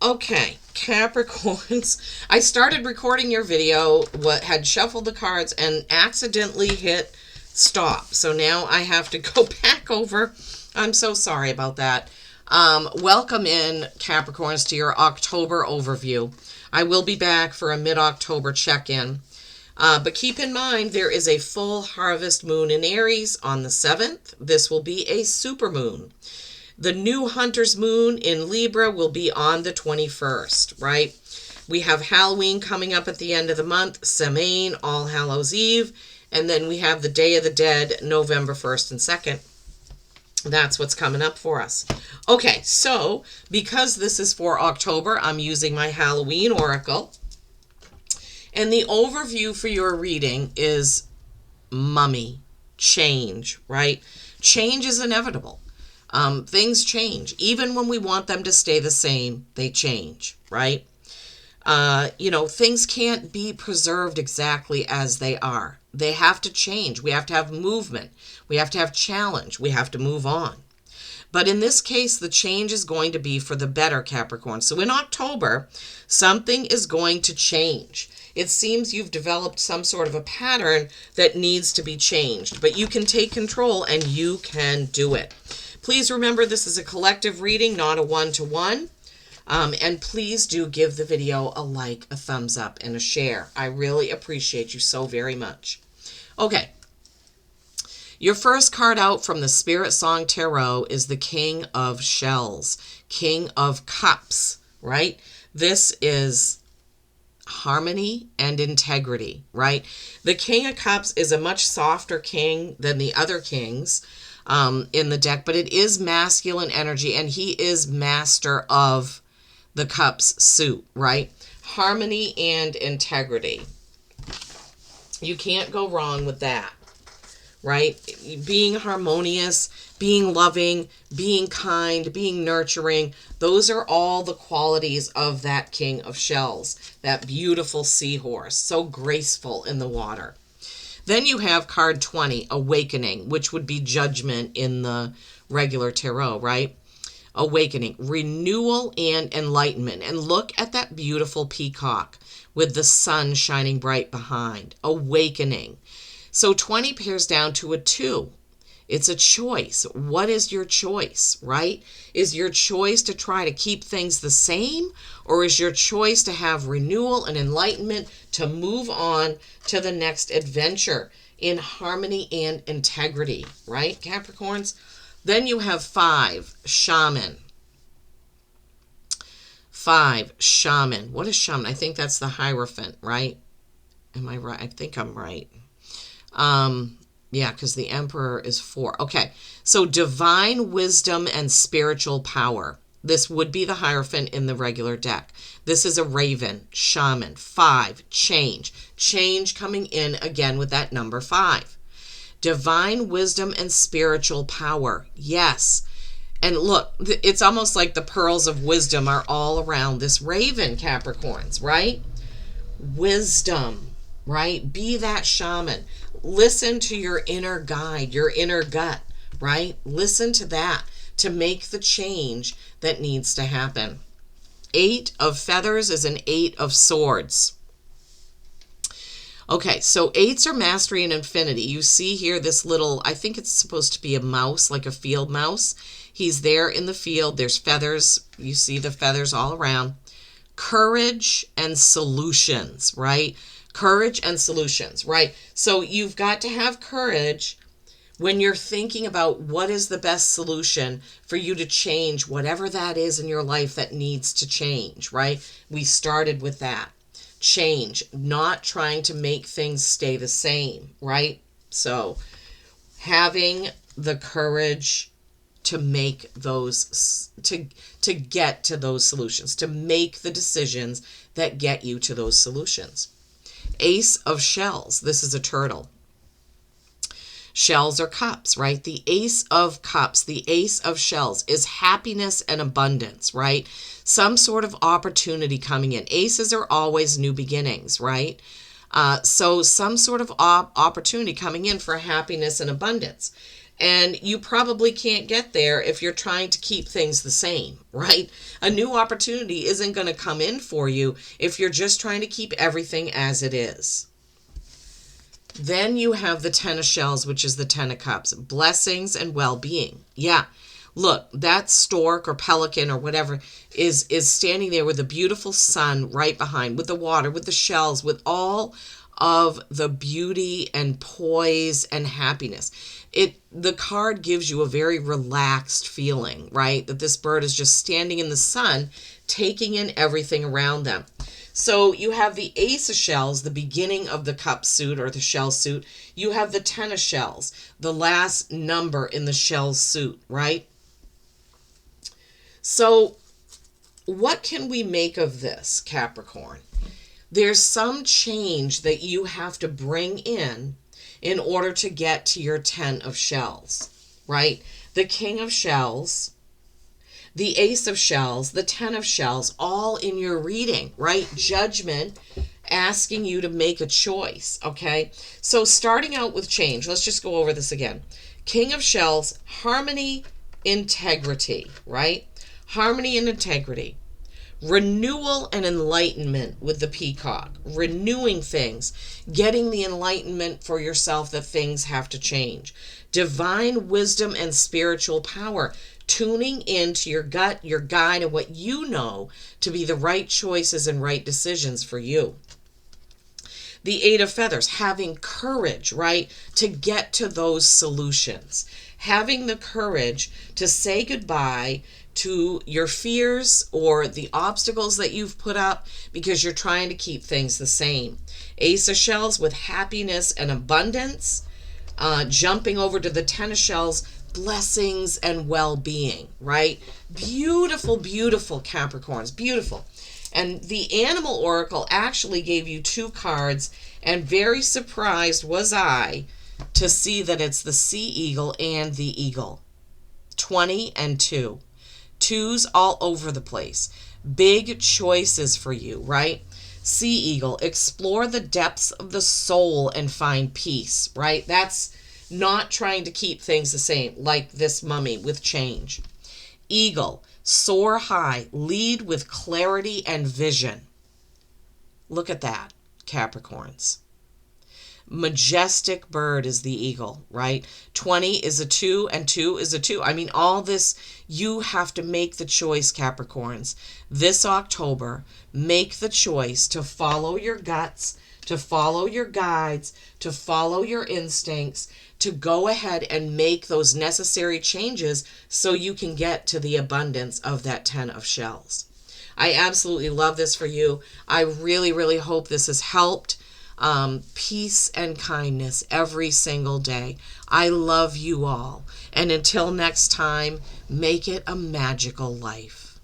Okay, Capricorns. I started recording your video, had shuffled the cards and accidentally hit stop. So now I have to go back over. I'm so sorry about that. Welcome in, Capricorns, to your October overview. I will be back for a mid-October check-in. But keep in mind, there is a full harvest moon in Aries on the 7th. This will be a supermoon. The new Hunter's Moon in Libra will be on the 21st, right? We have Halloween coming up at the end of the month, Samhain, All Hallows Eve, and then we have the Day of the Dead, November 1st and 2nd. That's what's coming up for us. Okay, so because this is for October, I'm using my Halloween Oracle. And the overview for your reading is mummy, change, right? Change is inevitable. Things change. Even when we want them to stay the same, they change, right? Things can't be preserved exactly as they are. They have to change. We have to have movement. We have to have challenge. We have to move on. But in this case, the change is going to be for the better, Capricorn. So in October, something is going to change. It seems you've developed some sort of a pattern that needs to be changed, but you can take control and you can do it. Please remember, this is a collective reading, not a one-to-one. And please do give the video a like, a thumbs up, and a share. I really appreciate you so very much. Okay. Your first card out from the Spirit Song Tarot is the King of Shells, King of Cups, right? This is harmony and integrity, right? The King of Cups is a much softer king than the other kings in the deck, but it is masculine energy, and he is master of the cups suit, right? Harmony and integrity. You can't go wrong with that, right? Being harmonious, being loving, being kind, being nurturing. Those are all the qualities of that King of Shells, that beautiful seahorse, so graceful in the water. Then you have card 20, Awakening, which would be judgment in the regular tarot, right? Awakening, renewal and enlightenment. And look at that beautiful peacock with the sun shining bright behind. Awakening. So 20 pairs down to a 2. It's a choice. What is your choice, right? Is your choice to try to keep things the same? Or is your choice to have renewal and enlightenment to move on to the next adventure in harmony and integrity, right, Capricorns? Then you have 5, Shaman. 5, Shaman. What is Shaman? I think that's the Hierophant, right? Am I right? I think I'm right. Yeah, because the Emperor is 4. Okay, so divine wisdom and spiritual power. This would be the Hierophant in the regular deck. This is a Raven, Shaman. 5, change. Change coming in again with that number 5. Divine wisdom and spiritual power. Yes. And look, it's almost like the pearls of wisdom are all around this Raven, Capricorns, right? Wisdom, right? Be that shaman. Listen to your inner guide, your inner gut, right? Listen to that to make the change that needs to happen. 8 of feathers is an 8 of swords. Okay, so 8s are mastery and infinity. You see here this little, I think it's supposed to be a mouse, like a field mouse. He's there in the field. There's feathers. You see the feathers all around. Courage and solutions, right? Courage and solutions, right? So you've got to have courage when you're thinking about what is the best solution for you to change whatever that is in your life that needs to change, right? We started with that. Change, not trying to make things stay the same, right? So having the courage to make those, to get to those solutions, to make the decisions that get you to those solutions. Ace of Shells. This is a turtle. Shells are cups, right? The Ace of Cups, the Ace of Shells is happiness and abundance, right? Some sort of opportunity coming in. Aces are always new beginnings, right? So some sort of opportunity coming in for happiness and abundance. And you probably can't get there if you're trying to keep things the same, right? A new opportunity isn't going to come in for you if you're just trying to keep everything as it is. Then you have the Ten of Shells, which is the Ten of Cups, blessings and well-being. Yeah. Look, that stork or pelican or whatever is standing there with a beautiful sun right behind, with the water, with the shells, with all of the beauty and poise and happiness. The card gives you a very relaxed feeling, right? That this bird is just standing in the sun, taking in everything around them. So you have the Ace of Shells, the beginning of the cup suit or the shell suit. You have the Ten of Shells, the last number in the shell suit, right? So what can we make of this, Capricorn? There's some change that you have to bring in order to get to your Ten of Shells, right? The King of Shells, the Ace of Shells, the Ten of Shells, all in your reading, right? Judgment, asking you to make a choice, okay? So starting out with change, let's just go over this again. King of Shells, harmony, integrity, right? Harmony and integrity. Renewal and enlightenment with the peacock. Renewing things. Getting the enlightenment for yourself that things have to change. Divine wisdom and spiritual power. Tuning into your gut, your guide, and what you know to be the right choices and right decisions for you. The Eight of Feathers, having courage, right, to get to those solutions. Having the courage to say goodbye to your fears or the obstacles that you've put up because you're trying to keep things the same. Ace of Shells with happiness and abundance. Jumping over to the Ten of Shells, blessings and well-being, right? Beautiful, beautiful Capricorns, beautiful. And the Animal Oracle actually gave you two cards, and very surprised was I to see that it's the Sea Eagle and the Eagle. 20 and 2. Twos all over the place. Big choices for you, right? Sea Eagle, explore the depths of the soul and find peace, right? That's not trying to keep things the same, like this mummy with change. Eagle, soar high, lead with clarity and vision. Look at that, Capricorns. Majestic bird is the eagle, right? 20 is a 2 and 2 is a 2. I mean, all this, you have to make the choice, Capricorns. This October, make the choice to follow your guts, to follow your guides, to follow your instincts, to go ahead and make those necessary changes so you can get to the abundance of that Ten of Shells. I absolutely love this for you. I really, really hope this has helped. Peace and kindness every single day. I love you all. And until next time, make it a magical life.